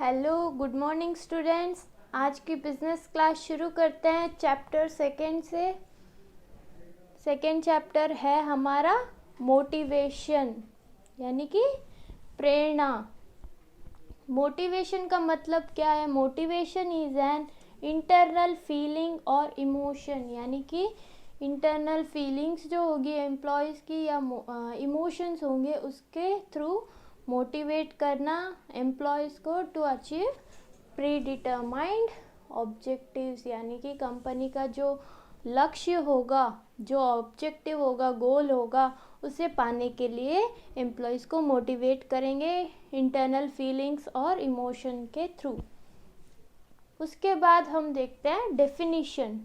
Hello, good morning students. आज की business class शुरू करते हैं चैप्टर सेकेंड से। सेकेंड चैप्टर है हमारा मोटिवेशन यानी कि प्रेरणा। मोटिवेशन का मतलब क्या है? Motivation is an internal feeling और इमोशन, यानी कि इंटरनल फीलिंग्स जो होगी एम्प्लॉयज़ की या इमोशंस होंगे उसके थ्रू मोटिवेट करना एम्प्लॉयज़ को to achieve predetermined objectives, यानी कि कंपनी का जो लक्ष्य होगा, जो ऑब्जेक्टिव होगा, गोल होगा, उसे पाने के लिए एम्प्लॉयज़ को मोटिवेट करेंगे इंटरनल फीलिंग्स और इमोशन के थ्रू। उसके बाद हम देखते हैं डेफिनीशन।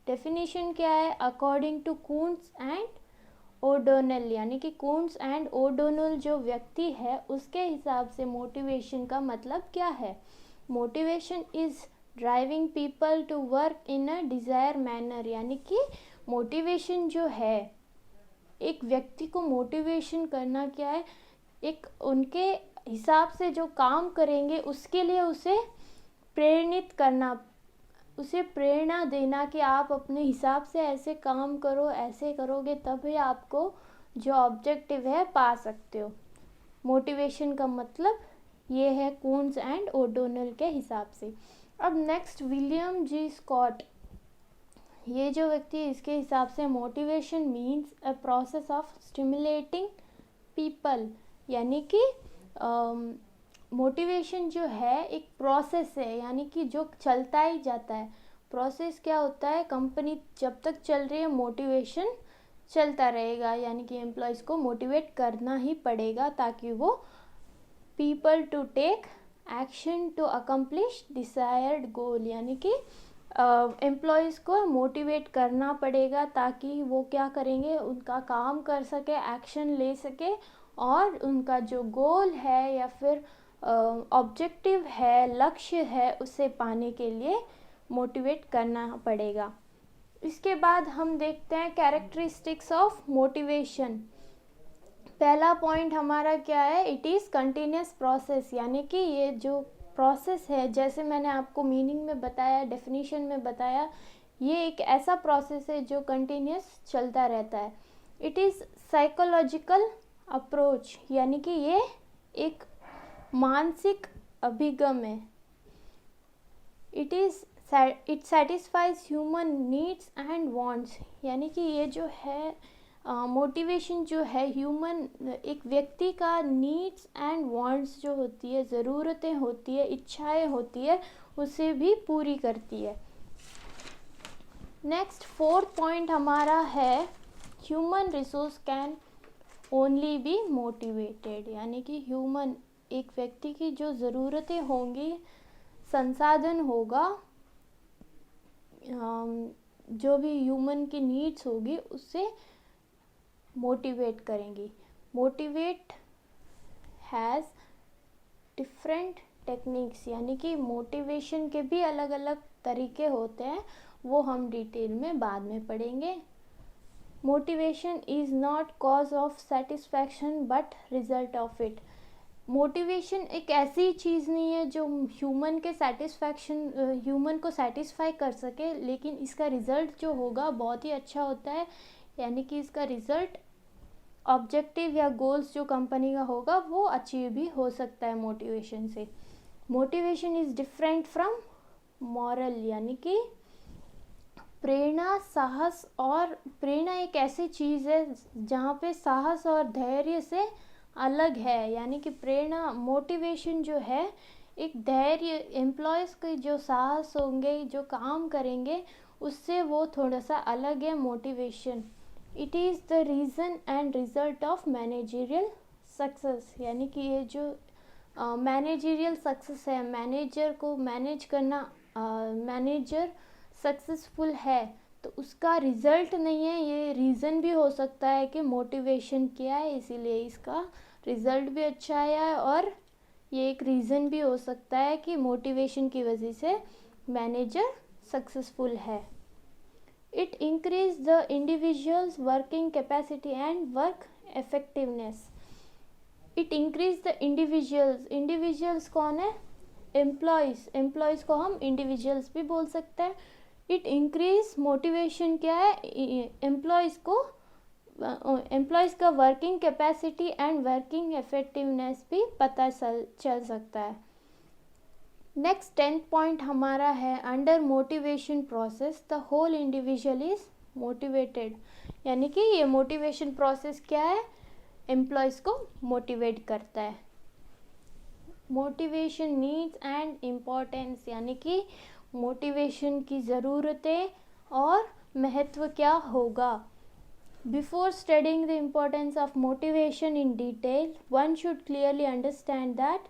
डेफिनीशन क्या है? According to Koontz and O'Donnell, यानी कि कून्स एंड ओडोनल जो व्यक्ति है उसके हिसाब से मोटिवेशन का मतलब क्या है? Motivation is driving people to work in a desire manner, यानी कि मोटिवेशन जो है, एक व्यक्ति को मोटिवेशन करना क्या है? एक उनके हिसाब से जो काम करेंगे उसके लिए उसे प्रेरित करना, उसे प्रेरणा देना कि आप अपने हिसाब से ऐसे काम करो, ऐसे करोगे तभी आपको जो ऑब्जेक्टिव है पा सकते हो। मोटिवेशन का मतलब ये है कून्स एंड ओडोनल के हिसाब से। अब नेक्स्ट विलियम जी स्कॉट, ये जो व्यक्ति है इसके हिसाब से motivation means a process of stimulating people, यानी कि मोटिवेशन जो है एक प्रोसेस है, यानी कि जो चलता ही जाता है। प्रोसेस क्या होता है? कंपनी जब तक चल रही है मोटिवेशन चलता रहेगा, यानी कि एम्प्लॉयज़ को मोटिवेट करना ही पड़ेगा ताकि वो people to take action to accomplish desired goal, यानी कि एम्प्लॉयज़ को मोटिवेट करना पड़ेगा ताकि वो क्या करेंगे, उनका काम कर सके, एक्शन ले सके और उनका जो गोल है या फिर ऑब्जेक्टिव है, लक्ष्य है, उसे पाने के लिए मोटिवेट करना पड़ेगा। इसके बाद हम देखते हैं कैरेक्टरिस्टिक्स ऑफ मोटिवेशन। पहला पॉइंट हमारा क्या है? इट इज़ कंटिन्यूस प्रोसेस, यानी कि ये जो प्रोसेस है, जैसे मैंने आपको मीनिंग में बताया, डेफिनेशन में बताया, ये एक ऐसा प्रोसेस है जो कंटिन्यूस चलता रहता है। इट इज़ साइकोलॉजिकल अप्रोच, यानी कि ये एक मानसिक अभिगम है। It satisfies human needs and wants, यानी कि ये जो है मोटिवेशन जो है ह्यूमन, एक व्यक्ति का नीड्स एंड वांट्स जो होती है, ज़रूरतें होती है, इच्छाएं होती है, उसे भी पूरी करती है। नेक्स्ट फोर्थ पॉइंट हमारा है human resource can only be motivated, यानी कि ह्यूमन, एक व्यक्ति की जो ज़रूरतें होंगी, संसाधन होगा, जो भी ह्यूमन की नीड्स होगी उससे मोटिवेट करेंगी। मोटिवेट हैज़ डिफरेंट टेक्निक्स, यानी कि मोटिवेशन के भी अलग अलग तरीके होते हैं, वो हम डिटेल में बाद में पढ़ेंगे। Motivation is not cause of satisfaction but result of it. Motivation एक ऐसी चीज़ नहीं है जो ह्यूमन को सेटिस्फाई कर सके, लेकिन इसका रिज़ल्ट जो होगा बहुत ही अच्छा होता है, यानी कि इसका रिज़ल्ट ऑब्जेक्टिव या गोल्स जो कंपनी का होगा वो अचीव भी हो सकता है मोटिवेशन से। Motivation is different from moral, यानी कि प्रेरणा, साहस और प्रेरणा एक ऐसी चीज़ है जहाँ पे साहस और धैर्य से अलग है, यानी कि प्रेरणा, मोटिवेशन जो है एक धैर्य, एम्प्लॉयज़ के जो साहस होंगे, जो काम करेंगे, उससे वो थोड़ा सा अलग है motivation. It is the reason end result of managerial success, यानी कि ये जो मैनेजरियल सक्सेस है, मैनेजर को मैनेज करना, मैनेजर सक्सेसफुल है तो उसका रिज़ल्ट नहीं है, ये रीज़न भी हो सकता है कि मोटिवेशन क्या है, इसीलिए इसका रिज़ल्ट भी अच्छा आया है, और ये एक रीज़न भी हो सकता है कि मोटिवेशन की वजह से मैनेजर सक्सेसफुल है। It increase the individual's working capacity and work effectiveness. It increase the individuals कौन है? एम्प्लॉयज़ को हम इंडिविजुअल्स भी बोल सकते हैं। इट इंक्रीज मोटिवेशन क्या है, एम्प्लॉयज़ का working capacity and working effectiveness भी पता चल सकता है। नेक्स्ट 10th पॉइंट हमारा है under motivation process the whole individual is motivated, यानी कि ये मोटिवेशन प्रोसेस क्या है, एम्प्लॉयज़ को मोटिवेट करता है। मोटिवेशन नीड्स एंड इम्पोर्टेंस, यानी कि मोटिवेशन की ज़रूरतें और महत्व क्या होगा। Before studying the importance of motivation in detail, one should clearly understand that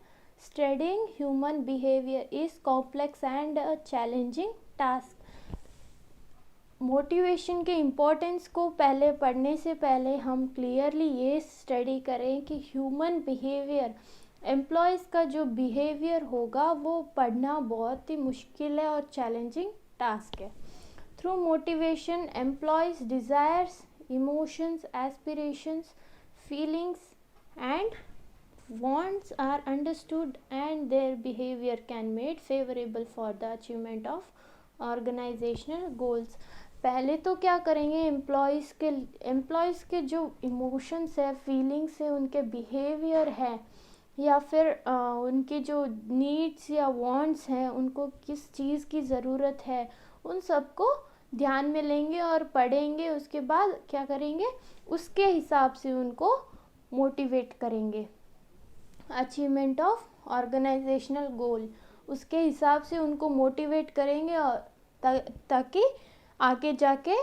studying human behaviour is complex and a challenging task. Motivation के इम्पोर्टेंस को पहले पढ़ने से पहले हम क्लियरली ये स्टडी करें कि ह्यूमन बिहेवियर, एम्प्लॉयज़ का जो बिहेवियर होगा वो पढ़ना बहुत ही मुश्किल है और चैलेंजिंग टास्क है। Through motivation employees desires, emotions, aspirations, feelings and wants are understood and their behavior can made favorable for the achievement of organizational goals। पहले तो क्या करेंगे, एम्प्लॉयज़ के जो इमोशंस है, फीलिंग्स है, उनके बिहेवियर है या फिर उनकी जो नीड्स या वांट्स हैं, उनको किस चीज़ की ज़रूरत है, उन सबको ध्यान में लेंगे और पढ़ेंगे। उसके बाद क्या करेंगे, उसके हिसाब से उनको मोटिवेट करेंगे। अचीवमेंट ऑफ ऑर्गेनाइजेशनल गोल, उसके हिसाब से उनको मोटिवेट करेंगे और ताकि आगे जाके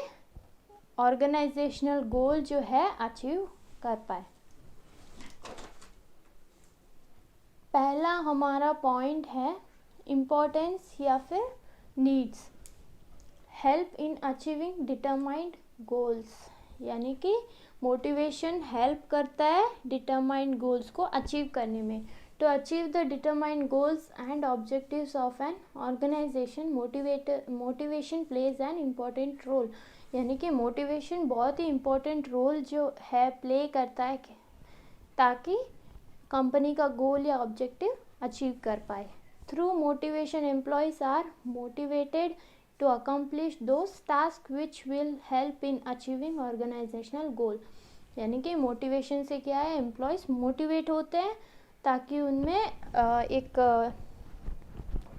ऑर्गेनाइजेशनल गोल जो है अचीव कर पाए। पहला हमारा पॉइंट है इम्पोर्टेंस या फिर needs, help in achieving determined goals, यानी कि मोटिवेशन हेल्प करता है डिटरमाइंड गोल्स को अचीव करने में। To achieve the determined goals and objectives of an organisation, motivation plays an important role, यानी कि मोटिवेशन बहुत ही इम्पोर्टेंट रोल जो है प्ले करता है ताकि कंपनी का गोल या ऑब्जेक्टिव अचीव कर पाए। Through motivation employees are motivated to accomplish those tasks which will help in achieving organizational goal, यानी कि मोटिवेशन से क्या है, एम्प्लॉयज़ मोटिवेट होते हैं ताकि उनमें एक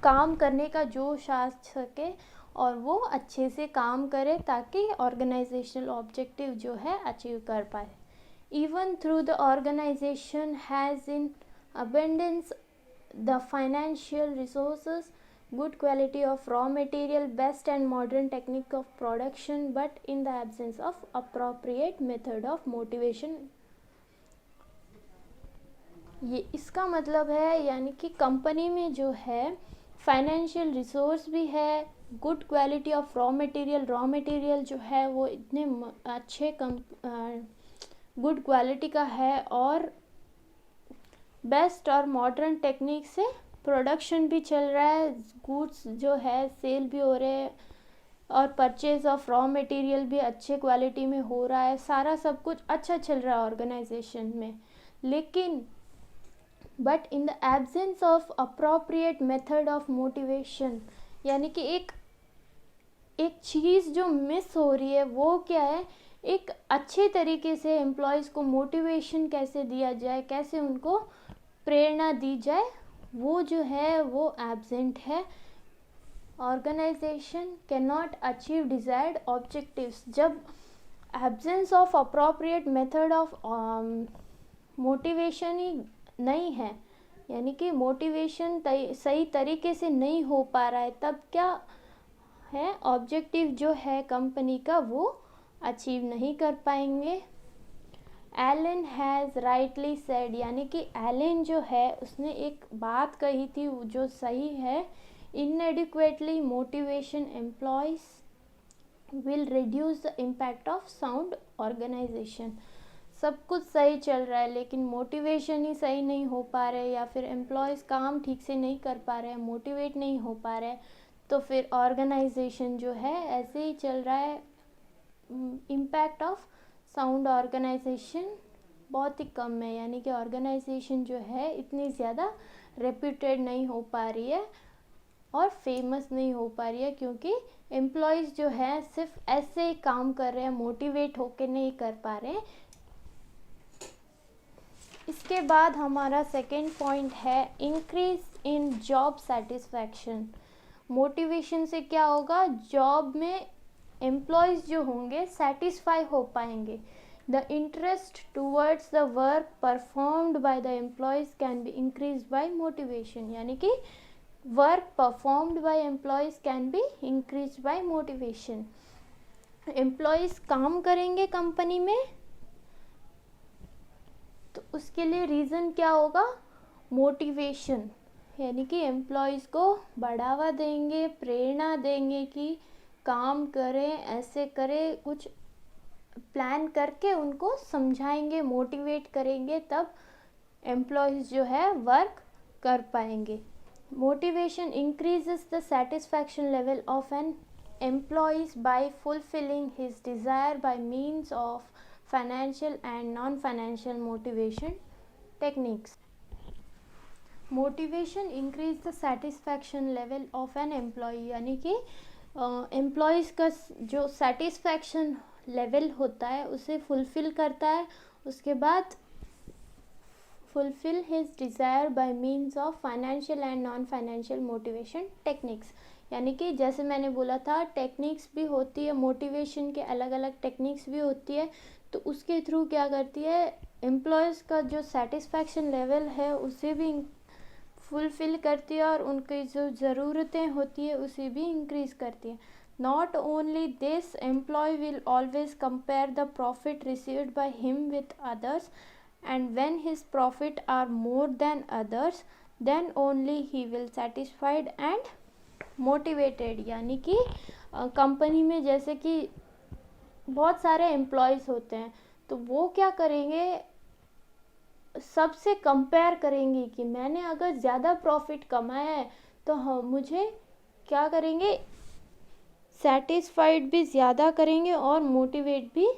काम करने का जोश आ सके और वो अच्छे से काम करे ताकि ऑर्गेनाइजेशनल ऑब्जेक्टिव जो है अचीव कर पाए। Even through the organisation has in abundance the financial resources, good quality of raw material, best and modern technique of production, but in the absence of appropriate method of motivation। ये इसका मतलब है, यानी कि company में जो है financial resource भी है, good quality of raw material जो है वो इतने अच्छे गुड क्वालिटी का है और बेस्ट और मॉडर्न टेक्निक से प्रोडक्शन भी चल रहा है, गुड्स जो है सेल भी हो रहे हैं और परचेज ऑफ रॉ मटेरियल भी अच्छे क्वालिटी में हो रहा है, सारा सब कुछ अच्छा चल रहा है ऑर्गेनाइजेशन में। लेकिन but in the absence of appropriate method of motivation, यानी कि एक चीज़ जो मिस हो रही है वो क्या है, एक अच्छे तरीके से एम्प्लॉयज़ को मोटिवेशन कैसे दिया जाए, कैसे उनको प्रेरणा दी जाए, वो जो है वो एब्सेंट है। Organisation can not achieve desired objectives, जब absence of appropriate method of motivation ही नहीं है, यानी कि मोटिवेशन सही तरीके से नहीं हो पा रहा है, तब क्या है, ऑब्जेक्टिव जो है कंपनी का वो अचीव नहीं कर पाएंगे। एलन हैज़ राइटली सेड, यानी कि एलन जो है उसने एक बात कही थी जो सही है, inadequately motivation employees will reduce the impact of sound organisation. सब कुछ सही चल रहा है लेकिन मोटिवेशन ही सही नहीं हो पा रहे या फिर एम्प्लॉयज़ काम ठीक से नहीं कर पा रहे हैं, मोटिवेट नहीं हो पा रहे, तो फिर ऑर्गेनाइजेशन जो है ऐसे ही चल रहा है। इम्पैक्ट ऑफ साउंड ऑर्गेनाइजेशन बहुत ही कम है, यानी कि ऑर्गेनाइजेशन जो है इतनी ज़्यादा रेप्यूटेड नहीं हो पा रही है और फेमस नहीं हो पा रही है, क्योंकि एम्प्लॉयज़ जो है सिर्फ ऐसे ही काम कर रहे हैं, मोटिवेट होके नहीं कर पा रहे हैं। इसके बाद हमारा सेकेंड पॉइंट है increase in job satisfaction. Motivation से क्या होगा, जॉब में एम्प्लॉयज़ जो होंगे सेटिस्फाई हो पाएंगे। The interest towards the work performed by the employees can be increase by motivation, यानी कि work performed by employees can be increase by motivation. Employees काम करेंगे कंपनी में तो उसके लिए रीज़न क्या होगा, मोटिवेशन, यानी कि एम्प्लॉयज़ को बढ़ावा देंगे, प्रेरणा देंगे कि काम करें, ऐसे करें, कुछ प्लान करके उनको समझाएंगे, मोटिवेट करेंगे, तब एम्प्लॉयज़ जो है वर्क कर पाएंगे। Motivation increases the satisfaction level of an employees by fulfilling his desire by means of financial and non-financial motivation techniques. Motivation increase the satisfaction level of an employee, यानी कि employees का जो satisfaction level होता है उसे fulfil करता है। उसके बाद fulfill his desire by means of financial and non-financial motivation techniques, यानी कि जैसे मैंने बोला था टेक्निक्स भी होती है, मोटिवेशन के अलग अलग टेक्निक्स भी होती है, तो उसके थ्रू क्या करती है, एम्प्लॉयज़ का जो सेटिस्फैक्शन लेवल है उसे भी फुलफ़िल करती है और उनकी जो ज़रूरतें होती है उसे भी इंक्रीज़ करती है। Not only this, employee will always compare the profit received by him with others, and when his profit are more than others, then only he will satisfied and motivated। यानी कि कंपनी में जैसे कि बहुत सारे employees होते हैं तो वो क्या करेंगे, सबसे कंपेयर करेंगे कि मैंने अगर ज़्यादा प्रॉफिट कमाया है तो मुझे क्या करेंगे, सेटिस्फाइड भी ज़्यादा करेंगे और मोटिवेट भी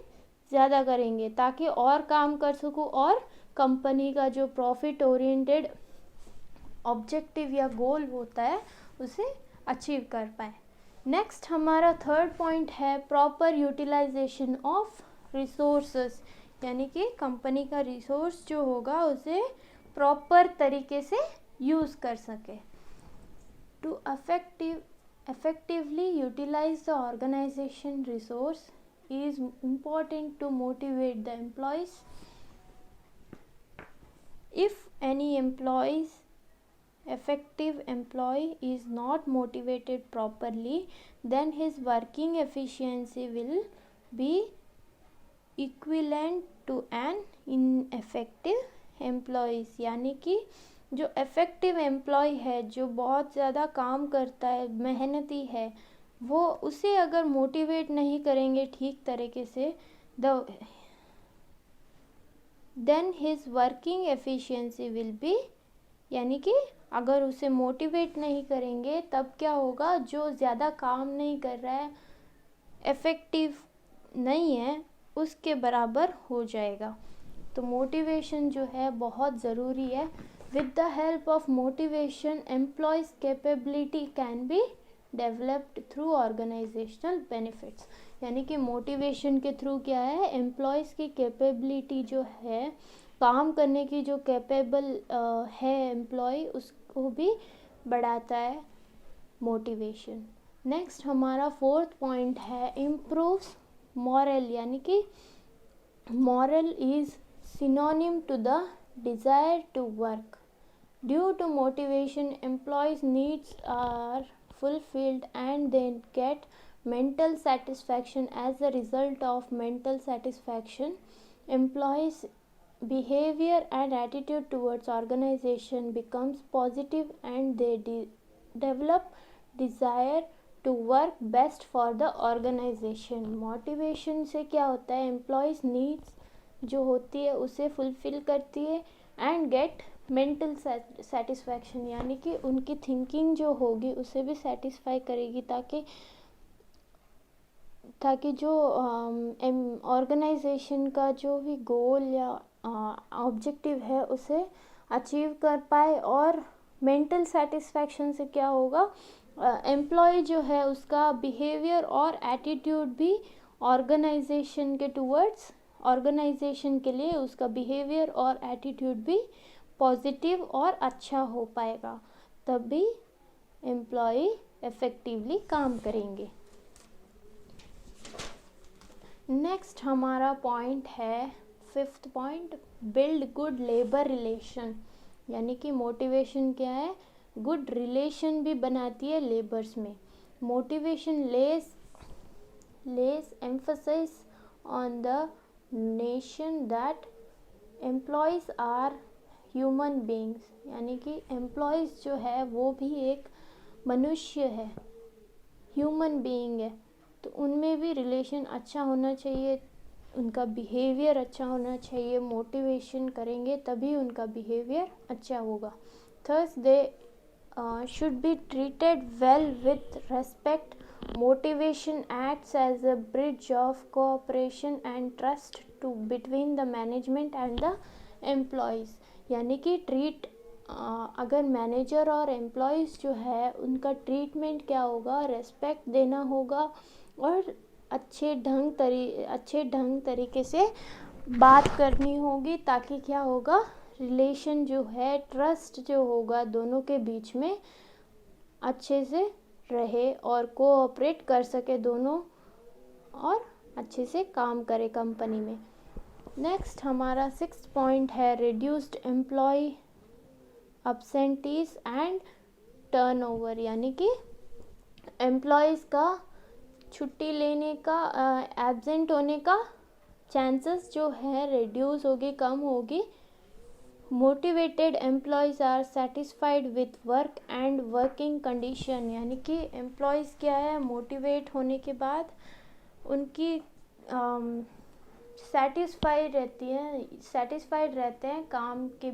ज़्यादा करेंगे, ताकि और काम कर सकूँ और कंपनी का जो प्रॉफिट ओरिएंटेड ऑब्जेक्टिव या गोल होता है उसे अचीव कर पाए। नेक्स्ट हमारा थर्ड पॉइंट है प्रॉपर यूटिलाइजेशन ऑफ रिसोर्सेस, यानी कि कंपनी का रिसोर्स जो होगा उसे प्रॉपर तरीके से यूज़ कर सके। To effectively utilize the organization resource is important to motivate the employees. If any effective employee is not motivated properly, then his working efficiency will be equivalent to an ineffective employee, यानी कि जो effective employ है, जो बहुत ज़्यादा काम करता है, मेहनती है, वो उसे अगर मोटिवेट नहीं करेंगे ठीक तरीके से, then his working efficiency will be, यानी कि अगर उसे मोटिवेट नहीं करेंगे तब क्या होगा, जो ज़्यादा काम नहीं कर रहा है, इफ़ेक्टिव नहीं है, उसके बराबर हो जाएगा। तो मोटिवेशन जो है बहुत ज़रूरी है। With the help of motivation, employees' capability can be developed through organizational benefits, यानी कि मोटिवेशन के थ्रू क्या है, एम्प्लॉयज़ की कैपेबिलिटी जो है, काम करने की जो कैपेबल है एम्प्लॉय, उसको भी बढ़ाता है मोटिवेशन। नेक्स्ट हमारा फोर्थ पॉइंट है इम्प्रूव्स मॉरल, यानी कि morale is synonym to the desire to work. Due to motivation, employees' needs are fulfilled and they get mental satisfaction. As a result of mental satisfaction, employees' behavior and attitude towards organization becomes positive and they develop desire to work best for the organization. Motivation से क्या होता है, employees' needs जो होती है उसे fulfil करती है एंड गेट मेंटल सेटिस्फैक्शन, यानी कि उनकी थिंकिंग जो होगी उसे भी सेटिस्फाई करेगी, ताकि जो ऑर्गेनाइजेशन का जो भी गोल या ऑब्जेक्टिव है उसे अचीव कर पाए और मेंटल सेटिस्फैक्शन से क्या होगा, एम्प्लॉय जो है उसका बिहेवियर और एटीट्यूड भी ऑर्गेनाइजेशन के टूवर्ड्स, ऑर्गेनाइजेशन के लिए उसका बिहेवियर और एटीट्यूड भी पॉजिटिव और अच्छा हो पाएगा, तभी एम्प्लॉय इफेक्टिवली काम करेंगे। नेक्स्ट हमारा पॉइंट है 5th point, build good labour relation, यानी कि मोटिवेशन क्या है, गुड रिलेशन भी बनाती है लेबर्स में। Motivation less emphasise on the nation that employees are human beings, यानी कि एम्प्लॉयज़ जो है वो भी एक मनुष्य है, ह्यूमन बीइंग है, तो उनमें भी रिलेशन अच्छा होना चाहिए, उनका बिहेवियर अच्छा होना चाहिए। मोटिवेशन करेंगे तभी उनका बिहेवियर अच्छा होगा। Thus they should be treated well with respect. Motivation acts as a bridge of cooperation and trust to between the management and the employees, यानी कि अगर मैनेजर और एम्प्लॉयज़ जो है उनका ट्रीटमेंट क्या होगा, रेस्पेक्ट देना होगा और अच्छे ढंग तरीके से बात करनी होगी, ताकि क्या होगा, रिलेशन जो है, ट्रस्ट जो होगा दोनों के बीच में अच्छे से रहे और कोऑपरेट कर सके दोनों और अच्छे से काम करे कंपनी में। नेक्स्ट हमारा 6th पॉइंट है रिड्यूस्ड एम्प्लॉय अब्सेंटीज एंड टर्नओवर, यानी कि एम्प्लॉयज़ का छुट्टी लेने का, एब्सेंट होने का चांसेस जो है रिड्यूस होगी, कम होगी। Motivated employees are satisfied with work and working condition, यानी कि एम्प्लॉयज़ क्या है, मोटिवेट होने के बाद उनकी सेटिस्फाइड रहते हैं काम के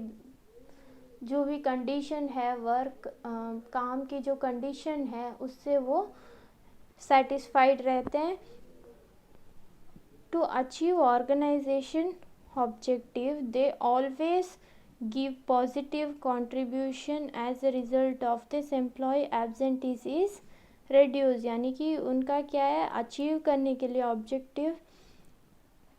जो भी कंडीशन है, काम की जो कंडीशन है उससे वो सेटिस्फाइड रहते हैं। To achieve organisation objective they always give positive contribution as a result of this employee absentees is reduce, यानी कि उनका क्या है, अचीव करने के लिए ऑब्जेक्टिव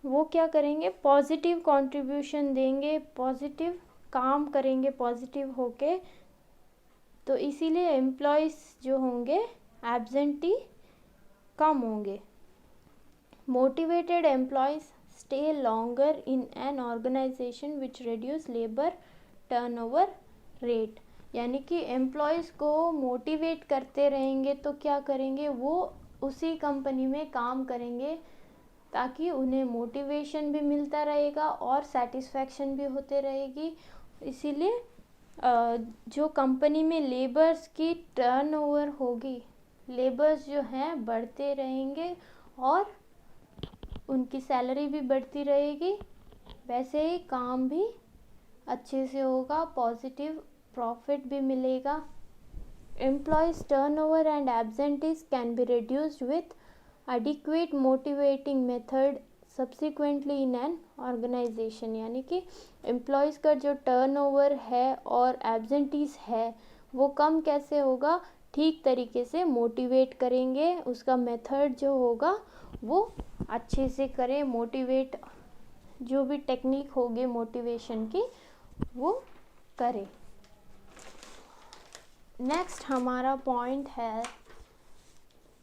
वो क्या करेंगे, पॉजिटिव कंट्रीब्यूशन देंगे, पॉजिटिव काम करेंगे पॉजिटिव होके, तो इसीलिए एम्प्लॉयज़ जो होंगे एब्सेंटी कम होंगे। Motivated employees stay longer in an organisation which reduce labour turnover rate, यानी कि एम्प्लॉयज़ को मोटिवेट करते रहेंगे तो क्या करेंगे, वो उसी कंपनी में काम करेंगे, ताकि उन्हें मोटिवेशन भी मिलता रहेगा और सेटिस्फैक्शन भी होते रहेगी। इसीलिए जो कंपनी में लेबर्स की टर्नओवर होगी, लेबर्स जो हैं बढ़ते रहेंगे और उनकी सैलरी भी बढ़ती रहेगी, वैसे ही काम भी अच्छे से होगा, पॉजिटिव प्रॉफिट भी मिलेगा। Employees turnover and absentees can be reduced with adequate motivating method subsequently in an organization, यानी कि एम्प्लॉयज़ का जो टर्नओवर है और एब्सेंटीज है वो कम कैसे होगा, ठीक तरीके से मोटिवेट करेंगे, उसका मेथड जो होगा वो अच्छे से करें, मोटिवेट जो भी टेक्निक होगी मोटिवेशन की वो करें। नेक्स्ट हमारा पॉइंट है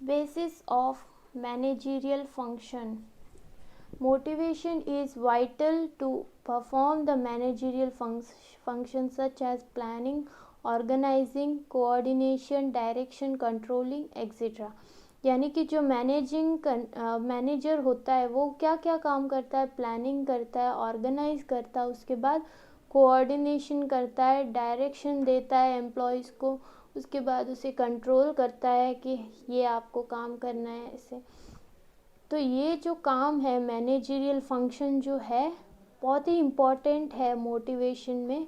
basis of managerial function. Motivation is vital to perform the managerial functions such as planning, organizing, coordination, direction, controlling, etc. यानी कि जो मैनेजर होता है वो क्या क्या काम करता है, प्लानिंग करता है, ऑर्गेनाइज करता है, उसके बाद कोऑर्डिनेशन करता है, डायरेक्शन देता है एम्प्लॉयज़ को, उसके बाद उसे कंट्रोल करता है कि ये आपको काम करना है ऐसे। तो ये जो काम है मैनेजरियल फंक्शन जो है बहुत ही इम्पॉर्टेंट है मोटिवेशन में।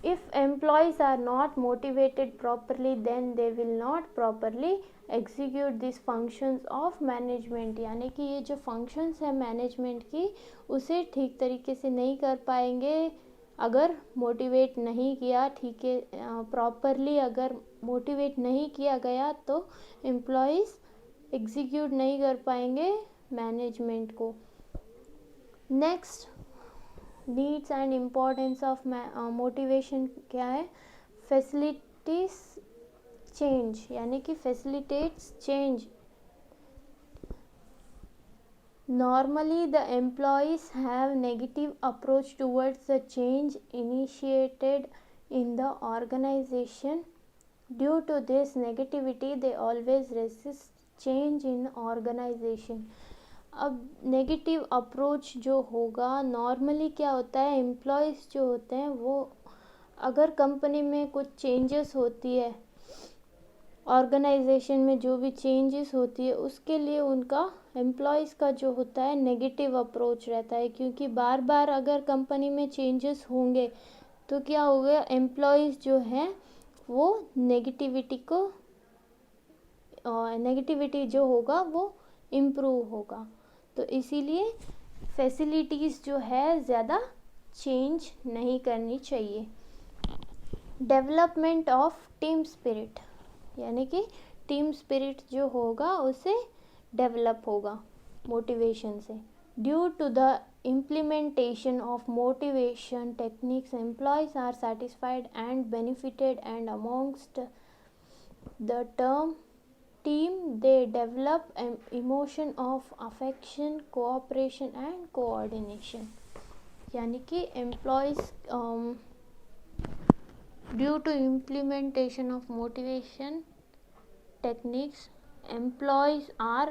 If employees are not motivated properly then they will not properly execute this functions of management, यानी कि ये जो फंक्शंस है मैनेजमेंट की उसे ठीक तरीके से नहीं कर पाएंगे अगर मोटिवेट नहीं किया ठीक है प्रॉपरली, अगर मोटिवेट नहीं किया गया तो एम्प्लॉयज़ एग्जीक्यूट नहीं कर पाएंगे मैनेजमेंट को। Next, needs and importance of motivation क्या है? फैसिलिटीज चेंज, यानी कि facilitates change. Normally, the employees have negative approach towards the change initiated in the organization. Due to this negativity, they always resist change in organization. अब negative approach जो होगा, normally क्या होता है, एम्प्लॉयज़ जो होते हैं वो अगर कंपनी में कुछ चेंजेस होती है, ऑर्गेनाइजेशन में जो भी चेंजेस होती है, उसके लिए उनका एम्प्लॉयज़ का जो होता है नेगेटिव अप्रोच रहता है, क्योंकि बार बार अगर कंपनी में चेंजेस होंगे तो क्या होगा, एम्प्लॉयज़ जो हैं वो नेगेटिविटी जो होगा वो इम्प्रूव होगा। तो इसीलिए फैसिलिटीज़ जो है ज़्यादा चेंज नहीं करनी चाहिए। डेवलपमेंट ऑफ टीम स्पिरिट, यानी कि टीम स्पिरिट जो होगा उसे डेवलप होगा मोटिवेशन से। Due to the implementation of motivation techniques, employees are satisfied and benefited, and amongst the term team they develop an emotion of affection, cooperation and coordination। यानी कि employees due to implementation of motivation techniques, employees are,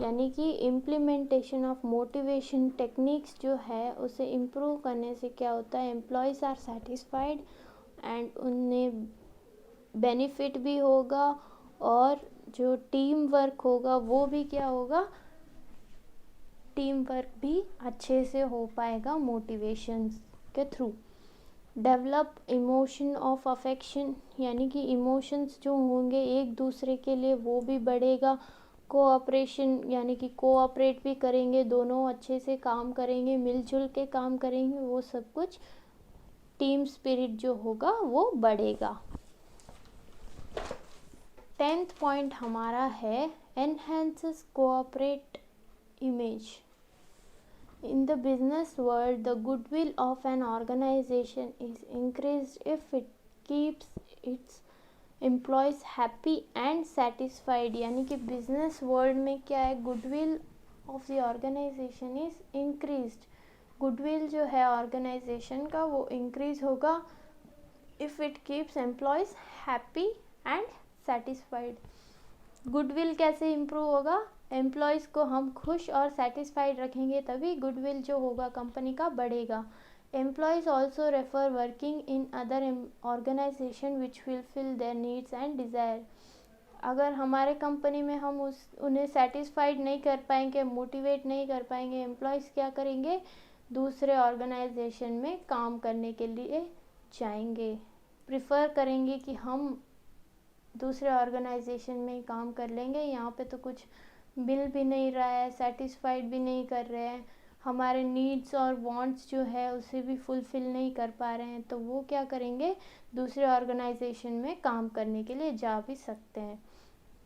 यानी कि implementation of motivation techniques जो है उसे improve करने से क्या होता है, एम्प्लॉयज़ आर सेटिस्फाइड एंड उन्हें बेनिफिट भी होगा, और जो टीम वर्क होगा वो भी क्या होगा, टीम वर्क भी अच्छे से हो पाएगा मोटिवेशन के through. Develop emotion of affection, यानी कि इमोशंस जो होंगे एक दूसरे के लिए वो भी बढ़ेगा। कोऑपरेशन, यानी कि कोऑपरेट भी करेंगे, दोनों अच्छे से काम करेंगे, मिलजुल के काम करेंगे, वो सब कुछ टीम स्पिरिट जो होगा वो बढ़ेगा। 10th पॉइंट हमारा है enhances cooperate image. In the business world, the goodwill of an organization is increased if it keeps its employees happy and satisfied। यानी कि बिजनेस वर्ल्ड में क्या है, goodwill of the organisation is increased. Goodwill जो है organisation का वो increase होगा if it keeps employees happy and satisfied. Goodwill कैसे इम्प्रूव होगा, एम्प्लॉयज़ को हम खुश और सेटिस्फाइड रखेंगे तभी गुडविल जो होगा कंपनी का बढ़ेगा। Employees also refer working in other organisation which will fill their needs and desire. अगर हमारे कंपनी में हम उन्हें सेटिस्फाइड नहीं कर पाएंगे, मोटिवेट नहीं कर पाएंगे, एम्प्लॉयज़ क्या करेंगे, दूसरे ऑर्गेनाइजेशन में काम करने के लिए जाएंगे, प्रिफर करेंगे कि हम दूसरे ऑर्गेनाइजेशन में काम कर लेंगे, यहाँ पे तो कुछ मिल भी नहीं रहा है, सेटिस्फाइड भी नहीं कर रहे हैं, हमारे नीड्स और वांट्स जो है उसे भी फुलफ़िल नहीं कर पा रहे हैं, तो वो क्या करेंगे, दूसरे ऑर्गेनाइजेशन में काम करने के लिए जा भी सकते हैं।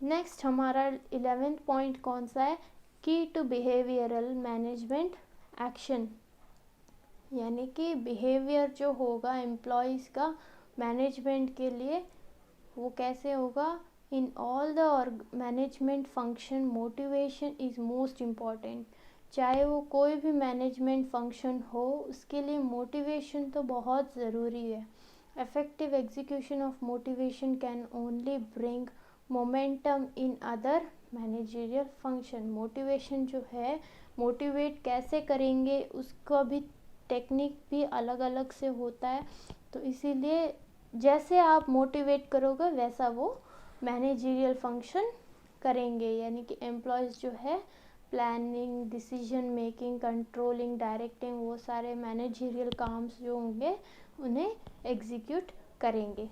नेक्स्ट हमारा 11th पॉइंट कौन सा है, की टू बिहेवियरल मैनेजमेंट एक्शन। यानी कि बिहेवियर जो होगा एम्प्लॉयज़ का मैनेजमेंट के लिए वो कैसे होगा, in all the management function motivation is most important. चाहे वो कोई भी मैनेजमेंट फंक्शन हो उसके लिए मोटिवेशन तो बहुत ज़रूरी है। Effective execution of motivation can only bring momentum in other managerial function. Motivation जो है, मोटिवेट कैसे करेंगे उसका भी टेक्निक भी अलग अलग से होता है, तो इसीलिए जैसे आप मोटिवेट करोगे वैसा वो मैनेजरियल फंक्शन करेंगे। यानी कि एम्प्लॉयज़ जो है planning, decision making, controlling, directing, वो सारे मैनेजरियल काम्स जो होंगे उन्हें एग्जीक्यूट करेंगे।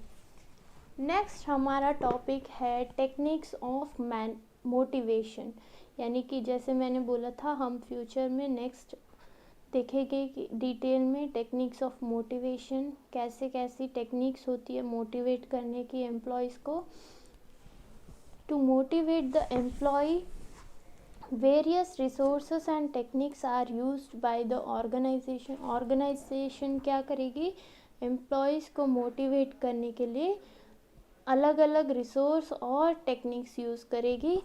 नेक्स्ट हमारा टॉपिक है टेक्निक्स ऑफ मोटिवेशन। यानी कि जैसे मैंने बोला था हम फ्यूचर में नेक्स्ट देखेंगे कि डिटेल में टेक्निक्स ऑफ मोटिवेशन, कैसे कैसी टेक्निक्स होती है मोटिवेट करने की एम्प्लॉयज़ को। To motivate the employee, various resources and techniques are used by the organisation. Organisation क्या करेगी, एम्प्लॉयज़ को मोटिवेट करने के लिए अलग अलग रिसोर्स और टेक्निक्स यूज़ करेगी।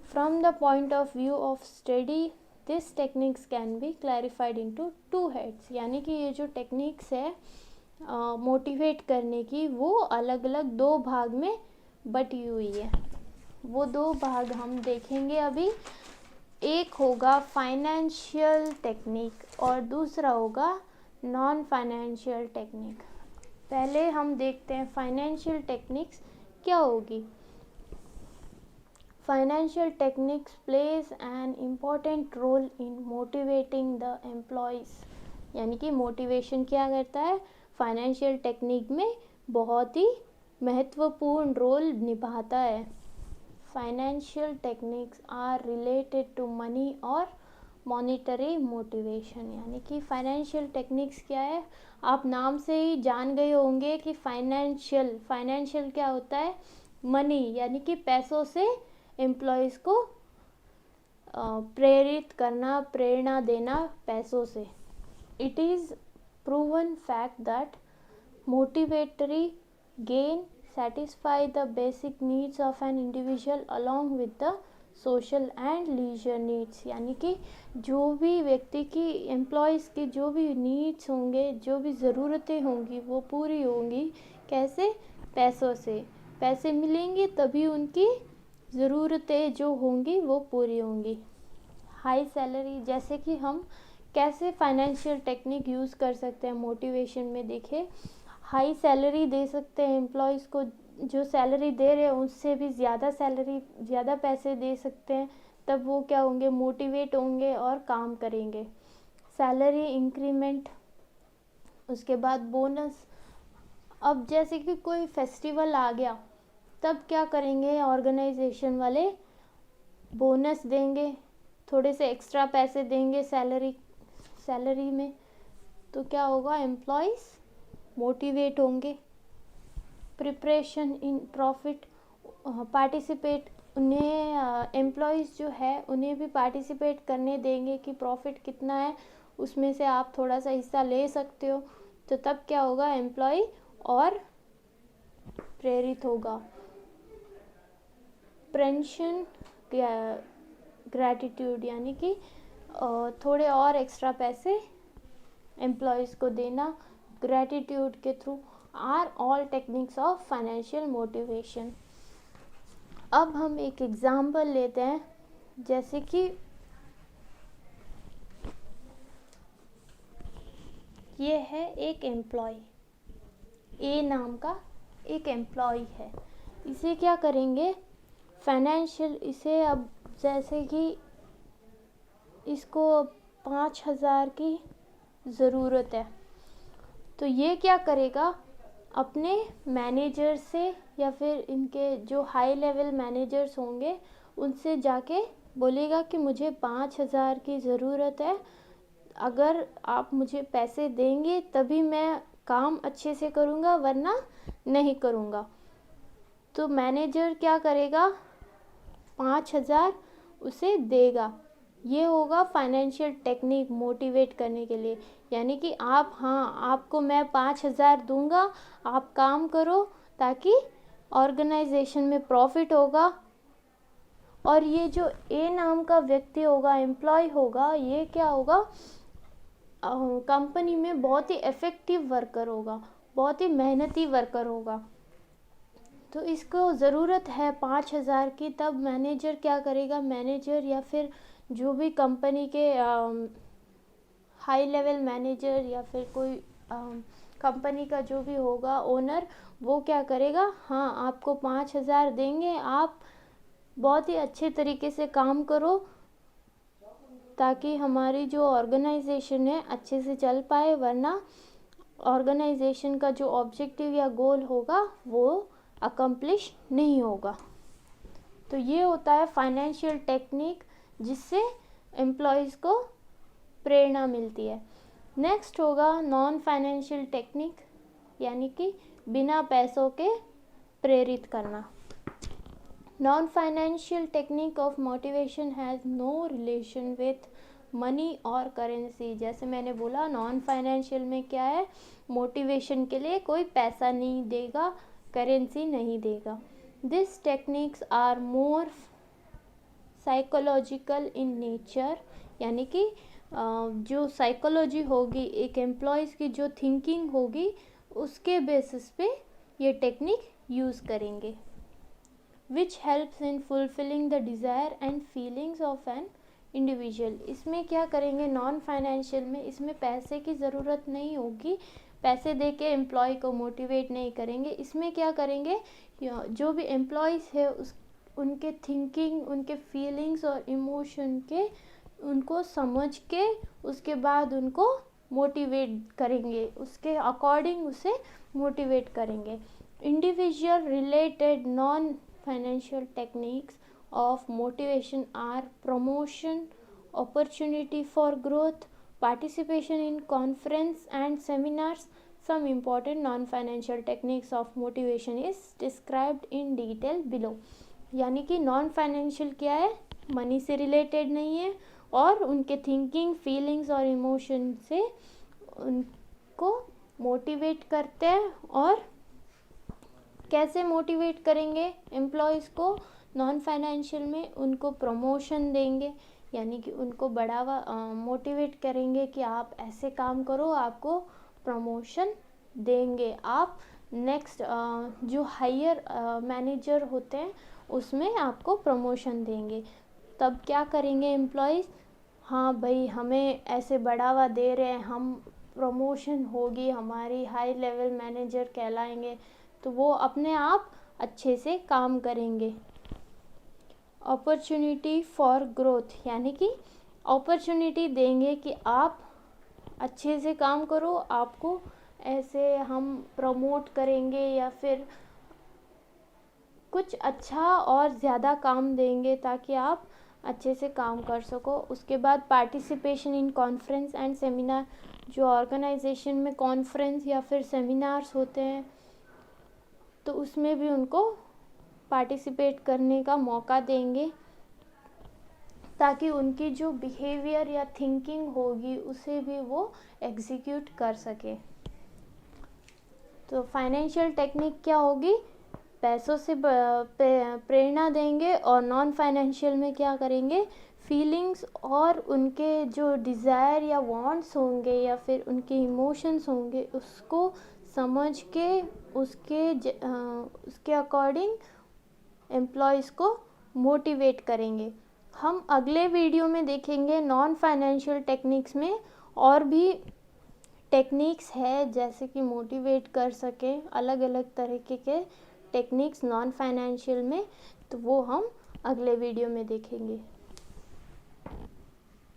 From the point of view of study, this techniques can be clarified into two heads. यानी कि ये जो टेक्निक्स है मोटिवेट करने की, वो अलग अलग दो भाग में बटी हुई है। वो दो भाग हम देखेंगे अभी। एक होगा फाइनेंशियल टेक्निक और दूसरा होगा नॉन फाइनेंशियल टेक्निक। पहले हम देखते हैं फाइनेंशियल टेक्निक्स क्या होगी। Financial techniques plays an important role in motivating the employees. यानी कि मोटिवेशन क्या करता है, फाइनेंशियल टेक्निक में बहुत ही महत्वपूर्ण रोल निभाता है। Financial techniques are related to money और मॉनिटरी मोटिवेशन। यानी कि फाइनेंशियल टेक्निक्स क्या है, आप नाम से ही जान गए होंगे कि फाइनेंशियल क्या होता है, मनी यानी कि पैसों से एम्प्लॉयज़ को प्रेरित करना, प्रेरणा देना पैसों से। It is proven fact that motivatory gain satisfy the basic needs of an individual along with the social and leisure needs। यानी कि जो भी व्यक्ति की, एम्प्लॉयज़ की जो भी नीड्स होंगे, जो भी ज़रूरतें होंगी, वो पूरी होंगी। कैसे, पैसों से। पैसे मिलेंगे तभी उनकी ज़रूरतें जो होंगी वो पूरी होंगी। हाई सैलरी, जैसे कि हम कैसे फाइनेंशियल टेक्निक यूज़ कर सकते हैं मोटिवेशन में, देखिए हाई सैलरी दे सकते हैं एम्प्लॉयज़ को, जो सैलरी दे रहे हैं उससे भी ज़्यादा सैलरी, ज़्यादा पैसे दे सकते हैं, तब वो क्या होंगे, मोटिवेट होंगे और काम करेंगे। सैलरी इंक्रीमेंट, उसके बाद बोनस। अब जैसे कि कोई फेस्टिवल आ गया, तब क्या करेंगे ऑर्गेनाइजेशन वाले, बोनस देंगे, थोड़े से एक्स्ट्रा पैसे देंगे सैलरी में। तो क्या होगा, एम्प्लॉयज़ मोटिवेट होंगे। प्रिपरेशन इन प्रॉफिट, पार्टिसिपेट, उन्हें एम्प्लॉयज़ जो है उन्हें भी पार्टिसिपेट करने देंगे कि प्रॉफिट कितना है, उसमें से आप थोड़ा सा हिस्सा ले सकते हो। तो तब क्या होगा, एम्प्लॉय और प्रेरित होगा। पेंशन ग्रैटिट्यूड, यानी कि थोड़े और एक्स्ट्रा पैसे एम्प्लॉयज़ को देना ग्रैटिट्यूड के through, are all techniques of financial motivation. अब हम एक एग्जाम्पल लेते हैं, जैसे कि ये है एक एम्प्लॉय, ए नाम का एक एम्प्लॉय है। इसे क्या करेंगे, फाइनेंशियल, इसे अब जैसे कि इसको 5,000 की ज़रूरत है, तो ये क्या करेगा, अपने मैनेजर से या फिर इनके जो हाई लेवल मैनेजर्स होंगे उनसे जाके बोलेगा कि मुझे 5,000 की ज़रूरत है, अगर आप मुझे पैसे देंगे तभी मैं काम अच्छे से करूँगा, वरना नहीं करूँगा। तो मैनेजर क्या करेगा, 5,000 उसे देगा। ये होगा फाइनेंशियल टेक्निक मोटिवेट करने के लिए। यानी कि आपको मैं 5,000 दूंगा, आप काम करो ताकि ऑर्गेनाइजेशन में प्रॉफिट होगा। और ये जो ए नाम का व्यक्ति होगा, एम्प्लॉय होगा, ये क्या होगा, कंपनी में बहुत ही इफ़ेक्टिव वर्कर होगा, बहुत ही मेहनती वर्कर होगा। तो इसको ज़रूरत है 5,000 की, तब मैनेजर क्या करेगा, मैनेजर या फिर जो भी कंपनी के हाई लेवल मैनेजर या फिर कोई कंपनी का जो भी होगा ओनर, वो क्या करेगा, हाँ आपको 5,000 देंगे, आप बहुत ही अच्छे तरीके से काम करो ताकि हमारी जो ऑर्गेनाइजेशन है अच्छे से चल पाए, वरना ऑर्गेनाइजेशन का जो ऑब्जेक्टिव या गोल होगा वो अकम्प्लिश नहीं होगा। तो ये होता है फाइनेंशियल टेक्निक, जिससे एम्प्लॉयज़ को प्रेरणा मिलती है। नेक्स्ट होगा नॉन फाइनेंशियल टेक्निक, यानी कि बिना पैसों के प्रेरित करना। Non financial technique of motivation has no relation with money और करेंसी। जैसे मैंने बोला नॉन फाइनेंशियल में क्या है, मोटिवेशन के लिए कोई पैसा नहीं देगा, करेंसी नहीं देगा। This techniques are more psychological in nature, यानी कि जो साइकोलॉजी होगी, एक एम्प्लॉयज़ की जो थिंकिंग होगी उसके बेसिस पे ये टेक्निक यूज़ करेंगे। Which helps in fulfilling the desire and feelings of an individual. इसमें क्या करेंगे, नॉन फाइनेंशियल में इसमें पैसे की ज़रूरत नहीं होगी, पैसे दे के एम्प्लॉय को मोटिवेट नहीं करेंगे। इसमें क्या करेंगे, जो भी एम्प्लॉयज़ है उनके थिंकिंग, उनके फीलिंग्स और इमोशन के उनको समझ के उसके बाद उनको मोटिवेट करेंगे, उसके अकॉर्डिंग उसे मोटिवेट करेंगे। Individual related non financial techniques of motivation are promotion, opportunity for growth, participation in conference and seminars. Some important non-financial techniques of motivation is described in detail below. यानी कि non financial क्या है, money से related नहीं है और उनके thinking, feelings और इमोशन से उनको मोटिवेट करते हैं। और कैसे मोटिवेट करेंगे एम्प्लॉयज़ को, नॉन फाइनेंशियल में उनको प्रमोशन देंगे, यानी कि उनको बढ़ावा, मोटिवेट करेंगे कि आप ऐसे काम करो, आपको प्रमोशन देंगे, आप नेक्स्ट जो हायर मैनेजर होते हैं उसमें आपको प्रमोशन देंगे। तब क्या करेंगे एम्प्लॉयज़, हाँ भाई हमें ऐसे बढ़ावा दे रहे हैं, हम प्रमोशन होगी, हमारी हाई लेवल मैनेजर कहलाएंगे, तो वो अपने आप अच्छे से काम करेंगे। अपॉर्चुनिटी फॉर ग्रोथ, यानी कि अपॉर्चुनिटी देंगे कि आप अच्छे से काम करो, आपको ऐसे हम प्रमोट करेंगे या फिर कुछ अच्छा और ज़्यादा काम देंगे ताकि आप अच्छे से काम कर सको। उसके बाद participation in conference and seminar, जो ऑर्गेनाइजेशन में कॉन्फ्रेंस या फिर सेमिनार्स होते हैं तो उसमें भी उनको पार्टिसिपेट करने का मौका देंगे ताकि उनकी जो बिहेवियर या थिंकिंग होगी उसे भी वो एग्जीक्यूट कर सके। तो फाइनेंशियल टेक्निक क्या होगी, पैसों से प्रेरणा देंगे और नॉन फाइनेंशियल में क्या करेंगे, फीलिंग्स और उनके जो डिज़ायर या वांट्स होंगे या फिर उनके इमोशंस होंगे उसको समझ के उसके अकॉर्डिंग एम्प्लॉयज़ को मोटिवेट करेंगे। हम अगले वीडियो में देखेंगे नॉन फाइनेंशियल टेक्निक्स में और भी टेक्निक्स है जैसे कि मोटिवेट कर सकें, अलग अलग तरीके के टेक्निक्स नॉन फाइनेंशियल में, तो वो हम अगले वीडियो में देखेंगे।